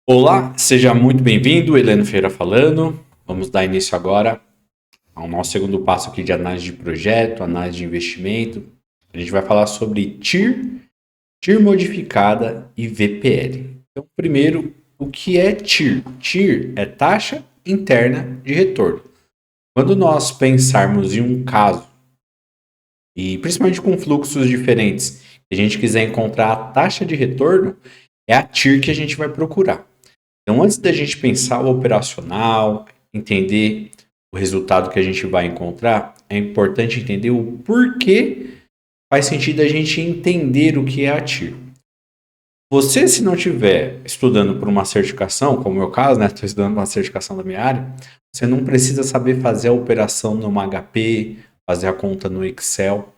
Olá, seja muito bem-vindo, Heleno Ferreira falando. Vamos dar início agora ao nosso segundo passo aqui de análise de projeto, análise de investimento. A gente vai falar sobre TIR modificada e VPL. Então, primeiro, o que é TIR? TIR é taxa interna de retorno. Quando nós pensarmos em um caso, e principalmente com fluxos diferentes, e a gente quiser encontrar a taxa de retorno, é a TIR que a gente vai procurar. Então, antes da gente pensar o operacional, entender o resultado que a gente vai encontrar, é importante entender o porquê faz sentido a gente entender o que é a TIR. Você, se não estiver estudando por uma certificação, como é o meu caso, né? Estou estudando uma certificação da minha área, você não precisa saber fazer a operação numa HP, fazer a conta no Excel.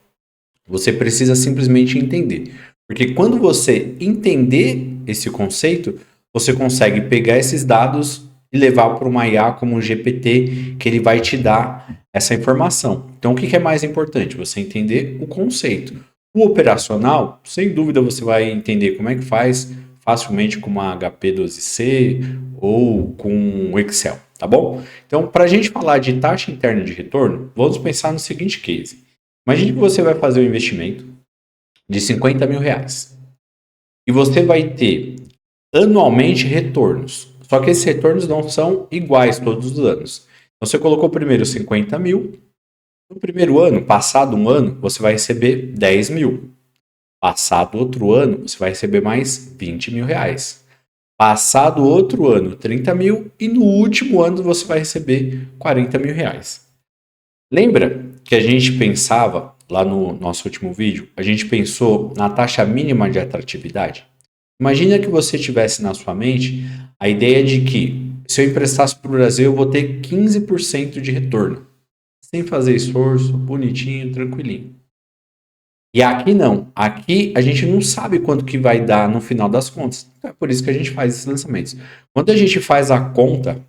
Você precisa simplesmente entender. Porque quando você entender esse conceito, você consegue pegar esses dados e levar para uma IA como um GPT, que ele vai te dar essa informação. Então, o que é mais importante? Você entender o conceito. O operacional, sem dúvida, você vai entender como é que faz facilmente com uma HP12C ou com o Excel, tá bom? Então, para a gente falar de taxa interna de retorno, vamos pensar no seguinte case. Imagine que você vai fazer um investimento de 50 mil reais e você vai ter anualmente retornos. Só que esses retornos não são iguais todos os anos. Então você colocou primeiro 50 mil. No primeiro ano, passado um ano, você vai receber 10 mil. Passado outro ano, você vai receber mais 20 mil reais. Passado outro ano, 30 mil. E no último ano, você vai receber 40 mil reais. Lembra que a gente pensava, lá no nosso último vídeo, a gente pensou na taxa mínima de atratividade? Imagina que você tivesse na sua mente a ideia de que se eu emprestasse para o Brasil, eu vou ter 15% de retorno. Sem fazer esforço, bonitinho, tranquilinho. E aqui não. Aqui a gente não sabe quanto que vai dar no final das contas. Então é por isso que a gente faz esses lançamentos. Quando a gente faz a conta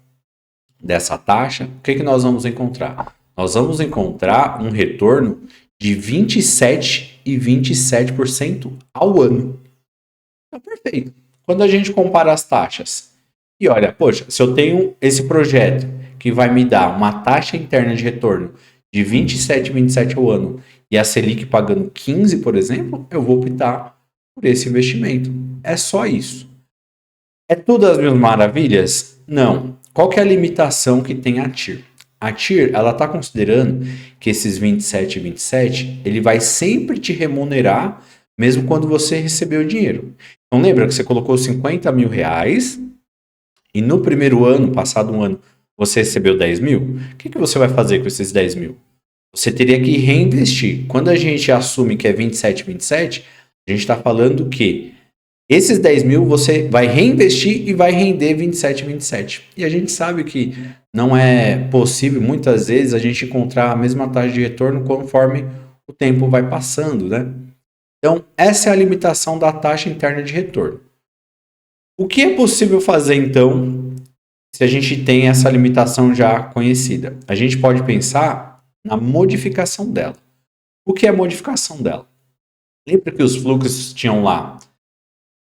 dessa taxa, o que nós vamos encontrar? Nós vamos encontrar um retorno de 27,27% ao ano. Então, perfeito. Quando a gente compara as taxas e olha, poxa, se eu tenho esse projeto que vai me dar uma taxa interna de retorno de 27,27 ao ano e a Selic pagando 15, por exemplo, eu vou optar por esse investimento. É só isso. É tudo as mil maravilhas? Não. Qual que é a limitação que tem a TIR? A TIR, ela está considerando que esses 27 e 27, ele vai sempre te remunerar mesmo quando você recebeu o dinheiro. Então lembra que você colocou 50 mil reais e no primeiro ano, passado um ano, você recebeu 10 mil? O que você vai fazer com esses 10 mil? Você teria que reinvestir. Quando a gente assume que é 27, 27, a gente está falando que esses 10 mil você vai reinvestir e vai render 27, 27. E a gente sabe que não é possível, muitas vezes, a gente encontrar a mesma taxa de retorno conforme o tempo vai passando, né? Então, essa é a limitação da taxa interna de retorno. O que é possível fazer, então, se a gente tem essa limitação já conhecida? A gente pode pensar na modificação dela. O que é a modificação dela? Lembra que os fluxos tinham lá?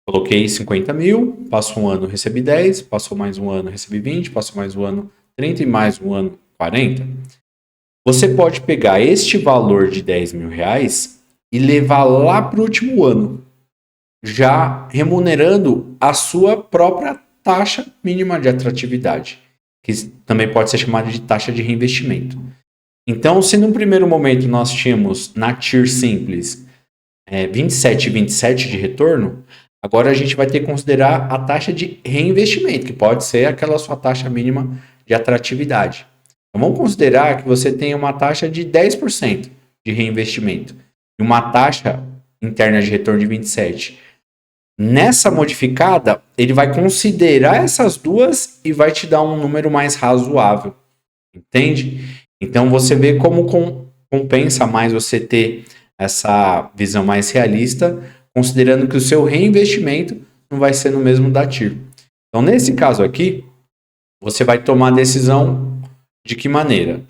Coloquei 50 mil, passou um ano, recebi 10, passou mais um ano, recebi 20, passou mais um ano, 30 e mais um ano, 40. Você pode pegar este valor de 10 mil reais e levar lá para o último ano, já remunerando a sua própria taxa mínima de atratividade, que também pode ser chamada de taxa de reinvestimento. Então, se no primeiro momento nós tínhamos na TIR simples 27,27 de retorno, agora a gente vai ter que considerar a taxa de reinvestimento, que pode ser aquela sua taxa mínima de atratividade. Então, vamos considerar que você tem uma taxa de 10% de reinvestimento e uma taxa interna de retorno de 27. Nessa modificada, ele vai considerar essas duas e vai te dar um número mais razoável. Entende? Então, você vê como compensa mais você ter essa visão mais realista, considerando que o seu reinvestimento não vai ser no mesmo da TIR. Então, nesse caso aqui, você vai tomar a decisão de que maneira?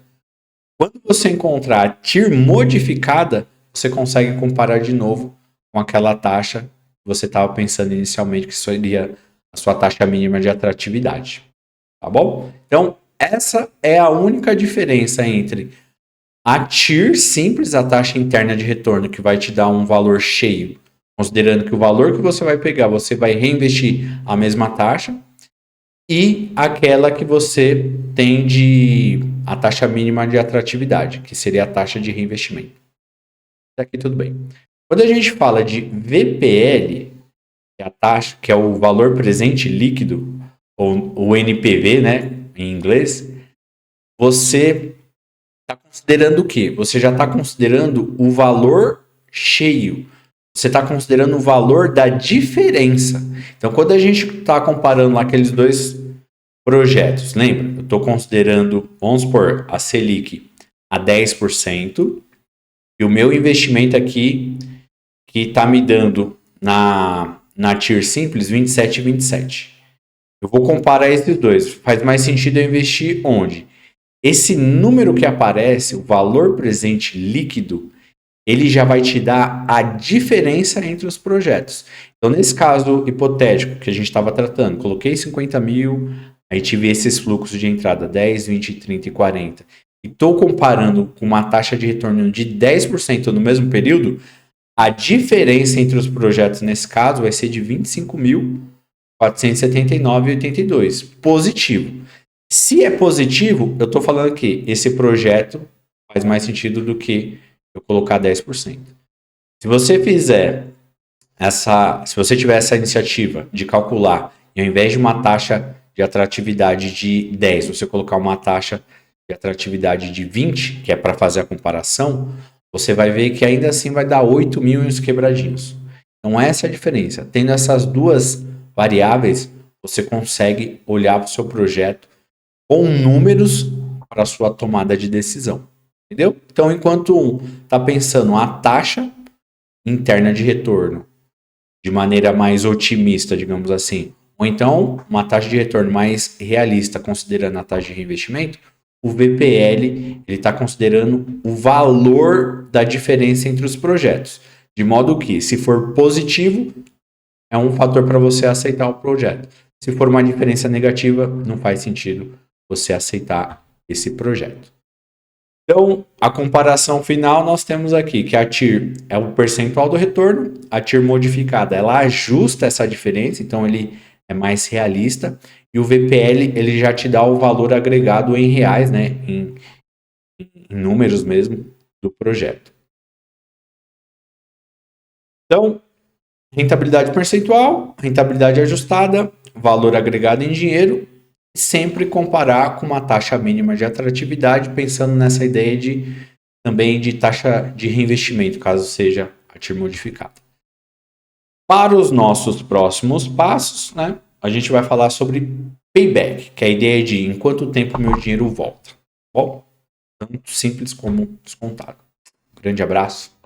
Quando você encontrar a TIR modificada, você consegue comparar de novo com aquela taxa que você estava pensando inicialmente que seria a sua taxa mínima de atratividade. Tá bom? Então, essa é a única diferença entre a TIR simples, a taxa interna de retorno, que vai te dar um valor cheio, considerando que o valor que você vai pegar, você vai reinvestir a mesma taxa, e aquela que você tem de a taxa mínima de atratividade, que seria a taxa de reinvestimento. Até aqui tudo bem. Quando a gente fala de VPL, que é a taxa, que é o valor presente líquido, ou o NPV, né, em inglês, você está considerando o quê? Você já está considerando o valor cheio. Você está considerando o valor da diferença. Então, quando a gente está comparando lá aqueles dois projetos, lembra? Eu estou considerando, vamos supor, a Selic a 10%, e o meu investimento aqui, que está me dando na TIR simples, 27,27. Eu vou comparar esses dois. Faz mais sentido eu investir onde? Esse número que aparece, o valor presente líquido, ele já vai te dar a diferença entre os projetos. Então, nesse caso hipotético que a gente estava tratando, coloquei 50 mil, aí tive esses fluxos de entrada 10, 20, 30 e 40, e estou comparando com uma taxa de retorno de 10% no mesmo período, a diferença entre os projetos nesse caso vai ser de 25.479,82. Positivo. Se é positivo, eu estou falando que esse projeto faz mais sentido do que eu colocar 10%. Se você tiver essa iniciativa de calcular, e ao invés de uma taxa de atratividade de 10, você colocar uma taxa de atratividade de 20, que é para fazer a comparação, você vai ver que ainda assim vai dar 8 mil e uns quebradinhos. Então essa é a diferença. Tendo essas duas variáveis, você consegue olhar para o seu projeto com números para a sua tomada de decisão. Entendeu? Então, enquanto um está pensando a taxa interna de retorno de maneira mais otimista, digamos assim, ou então uma taxa de retorno mais realista, considerando a taxa de reinvestimento, o VPL ele está considerando o valor da diferença entre os projetos. De modo que, se for positivo, é um fator para você aceitar o projeto. Se for uma diferença negativa, não faz sentido você aceitar esse projeto. Então, a comparação final nós temos aqui que a TIR é o percentual do retorno, a TIR modificada ela ajusta essa diferença, então ele é mais realista, e o VPL ele já te dá o valor agregado em reais, né, em números mesmo do projeto. Então, rentabilidade percentual, rentabilidade ajustada, valor agregado em dinheiro, sempre comparar com uma taxa mínima de atratividade, pensando nessa ideia também de taxa de reinvestimento, caso seja a TIR modificada. Para os nossos próximos passos, né, a gente vai falar sobre payback, que é a ideia de em quanto tempo meu dinheiro volta. Bom, tanto simples como descontado. Um grande abraço.